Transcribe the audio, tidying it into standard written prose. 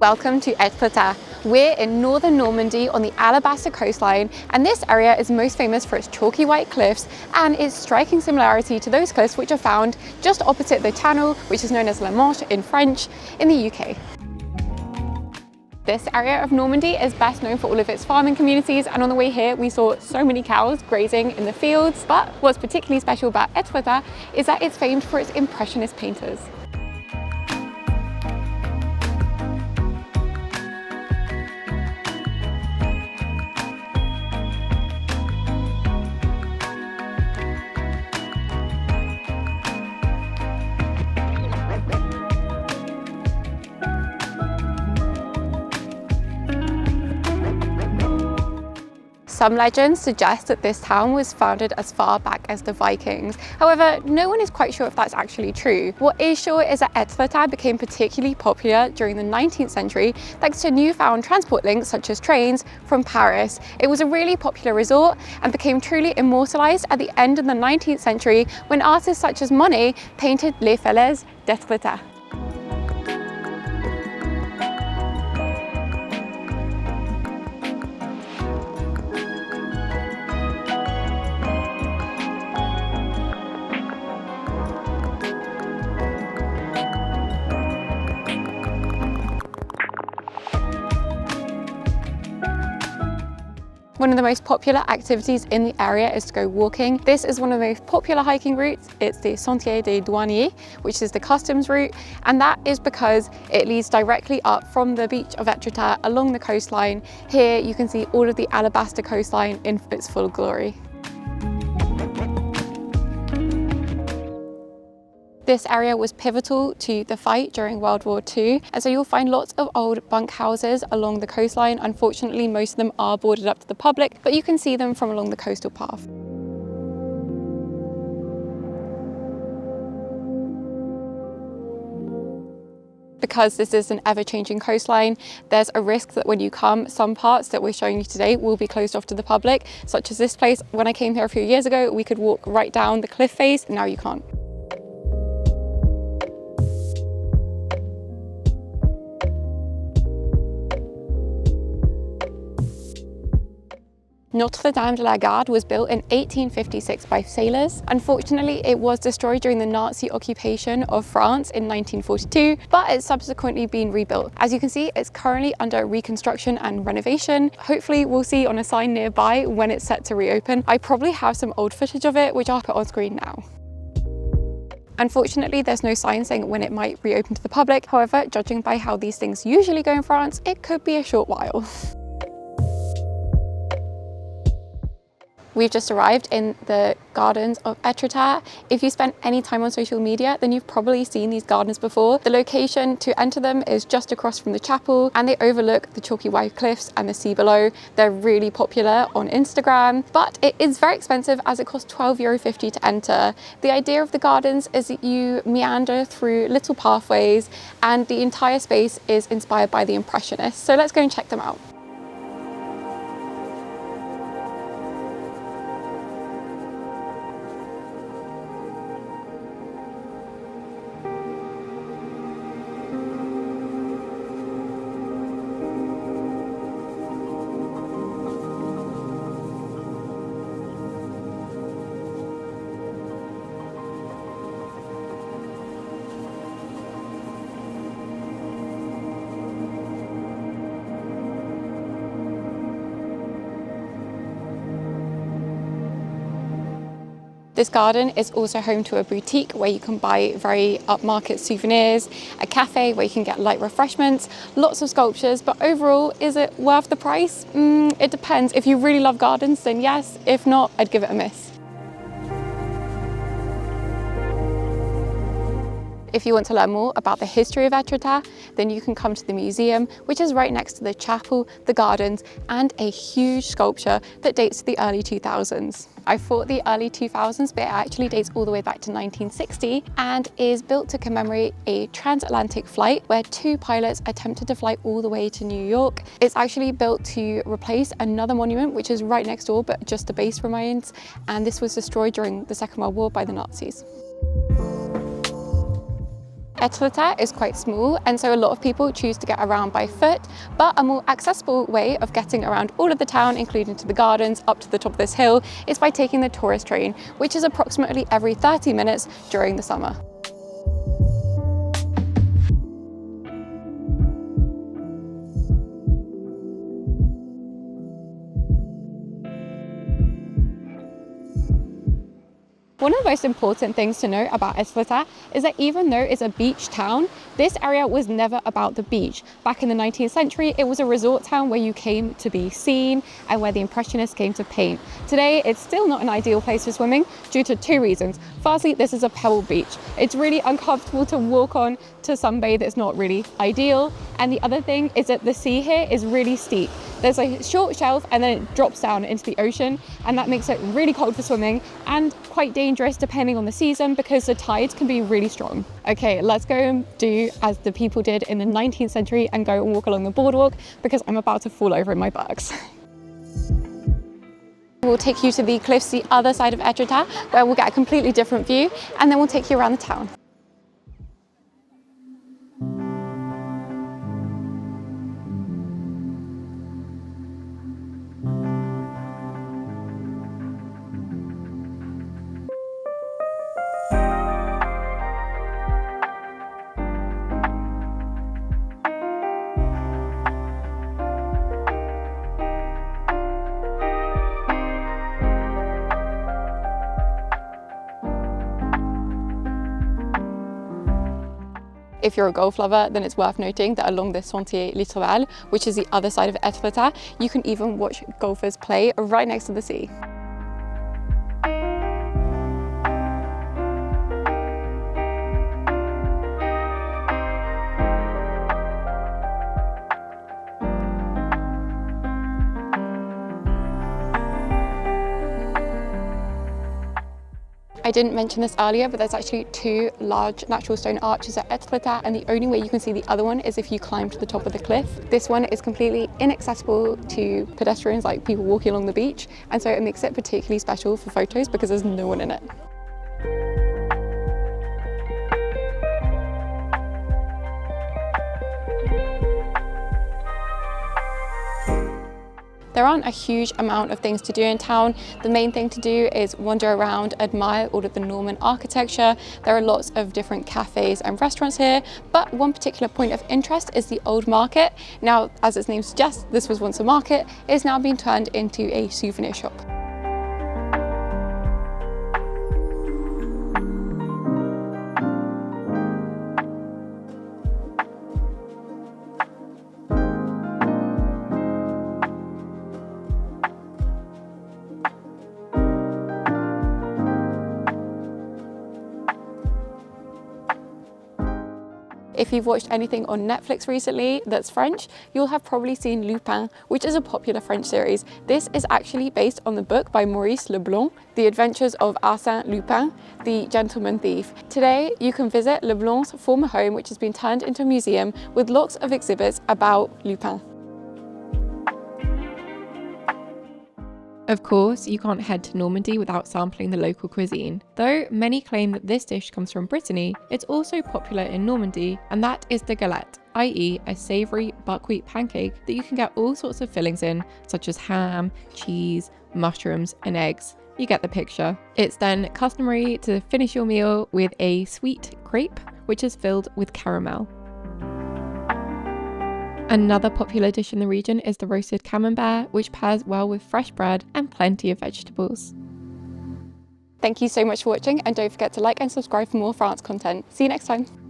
Welcome to Étretat. We're in northern Normandy on the Alabaster coastline, and this area is most famous for its chalky white cliffs and its striking similarity to those cliffs which are found just opposite the channel, which is known as La Manche in French, in the UK. This area of Normandy is best known for all of its farming communities, and on the way here we saw so many cows grazing in the fields. But what's particularly special about Étretat is that it's famed for its impressionist painters. Some legends suggest that this town was founded as far back as the Vikings. However, no one is quite sure if that's actually true. What is sure is that Étretat became particularly popular during the 19th century thanks to newfound transport links such as trains from Paris. It was a really popular resort and became truly immortalized at the end of the 19th century when artists such as Monet painted Les Falaises d'Étretat. One of the most popular activities in the area is to go walking. This is one of the most popular hiking routes. It's the Sentier des Douaniers, which is the customs route, and that is because it leads directly up from the beach of Etretat along the coastline. Here you can see all of the Alabaster coastline in its full glory. This area was pivotal to the fight during World War II, and so you'll find lots of old bunkhouses along the coastline. Unfortunately, most of them are boarded up to the public, but you can see them from along the coastal path. Because this is an ever-changing coastline, there's a risk that when you come, some parts that we're showing you today will be closed off to the public, such as this place. When I came here a few years ago, we could walk right down the cliff face, and now you can't. Notre-Dame de la Garde was built in 1856 by sailors. Unfortunately, it was destroyed during the Nazi occupation of France in 1942, but it's subsequently been rebuilt. As you can see, it's currently under reconstruction and renovation. Hopefully we'll see on a sign nearby when it's set to reopen. I probably have some old footage of it, which I'll put on screen now. Unfortunately, there's no sign saying when it might reopen to the public. However, judging by how these things usually go in France, it could be a short while. We've just arrived in the gardens of Etretat. If you spent any time on social media, then you've probably seen these gardens before. The location to enter them is just across from the chapel, and they overlook the chalky white cliffs and the sea below. They're really popular on Instagram, but it is very expensive as it costs €12.50 to enter. The idea of the gardens is that you meander through little pathways, and the entire space is inspired by the impressionists. So let's go and check them out. This garden is also home to a boutique where you can buy very upmarket souvenirs, a cafe where you can get light refreshments, lots of sculptures, but overall, is it worth the price? It depends. If you really love gardens, then yes. If not, I'd give it a miss. If you want to learn more about the history of Etretat, then you can come to the museum, which is right next to the chapel, the gardens, and a huge sculpture that dates to the early 2000s. I thought the early 2000s, but it actually dates all the way back to 1960 and is built to commemorate a transatlantic flight where two pilots attempted to fly all the way to New York. It's actually built to replace another monument, which is right next door, but just the base remains, and this was destroyed during the Second World War by the Nazis. Étretat is quite small, and so a lot of people choose to get around by foot, but a more accessible way of getting around all of the town, including to the gardens, up to the top of this hill, is by taking the tourist train, which is approximately every 30 minutes during the summer. One of the most important things to note about Étretat is that even though it's a beach town, this area was never about the beach. Back in the 19th century, it was a resort town where you came to be seen and where the impressionists came to paint. Today, it's still not an ideal place for swimming due to two reasons. Firstly, this is a pebble beach. It's really uncomfortable to walk on, to sunbathe. It's not really ideal. And the other thing is that the sea here is really steep. There's a short shelf and then it drops down into the ocean, and that makes it really cold for swimming and quite dangerous depending on the season because the tides can be really strong. Okay, let's go and do as the people did in the 19th century and go and walk along the boardwalk because I'm about to fall over in my bags. We'll take you to the cliffs the other side of Etretat, where we'll get a completely different view, and then we'll take you around the town. If you're a golf lover, then it's worth noting that along the Sentier Littoral, which is the other side of Étretat, you can even watch golfers play right next to the sea. I didn't mention this earlier, but there's actually two large natural stone arches at Étretat, and the only way you can see the other one is if you climb to the top of the cliff. This one is completely inaccessible to pedestrians, like people walking along the beach, and so it makes it particularly special for photos because there's no one in it. There aren't a huge amount of things to do in town. The main thing to do is wander around, admire all of the Norman architecture. There are lots of different cafes and restaurants here, but one particular point of interest is the old market. Now, as its name suggests, this was once a market. It has now been turned into a souvenir shop. If you've watched anything on Netflix recently that's French, you'll have probably seen Lupin, which is a popular French series. This is actually based on the book by Maurice Leblanc, The Adventures of Arsène Lupin, the Gentleman Thief. Today, you can visit Leblanc's former home, which has been turned into a museum with lots of exhibits about Lupin. Of course, you can't head to Normandy without sampling the local cuisine. Though many claim that this dish comes from Brittany, it's also popular in Normandy, and that is the galette, i.e. a savoury buckwheat pancake that you can get all sorts of fillings in, such as ham, cheese, mushrooms, and eggs. You get the picture. It's then customary to finish your meal with a sweet crepe, which is filled with caramel. Another popular dish in the region is the roasted camembert, which pairs well with fresh bread and plenty of vegetables. Thank you so much for watching, and don't forget to like and subscribe for more France content. See you next time.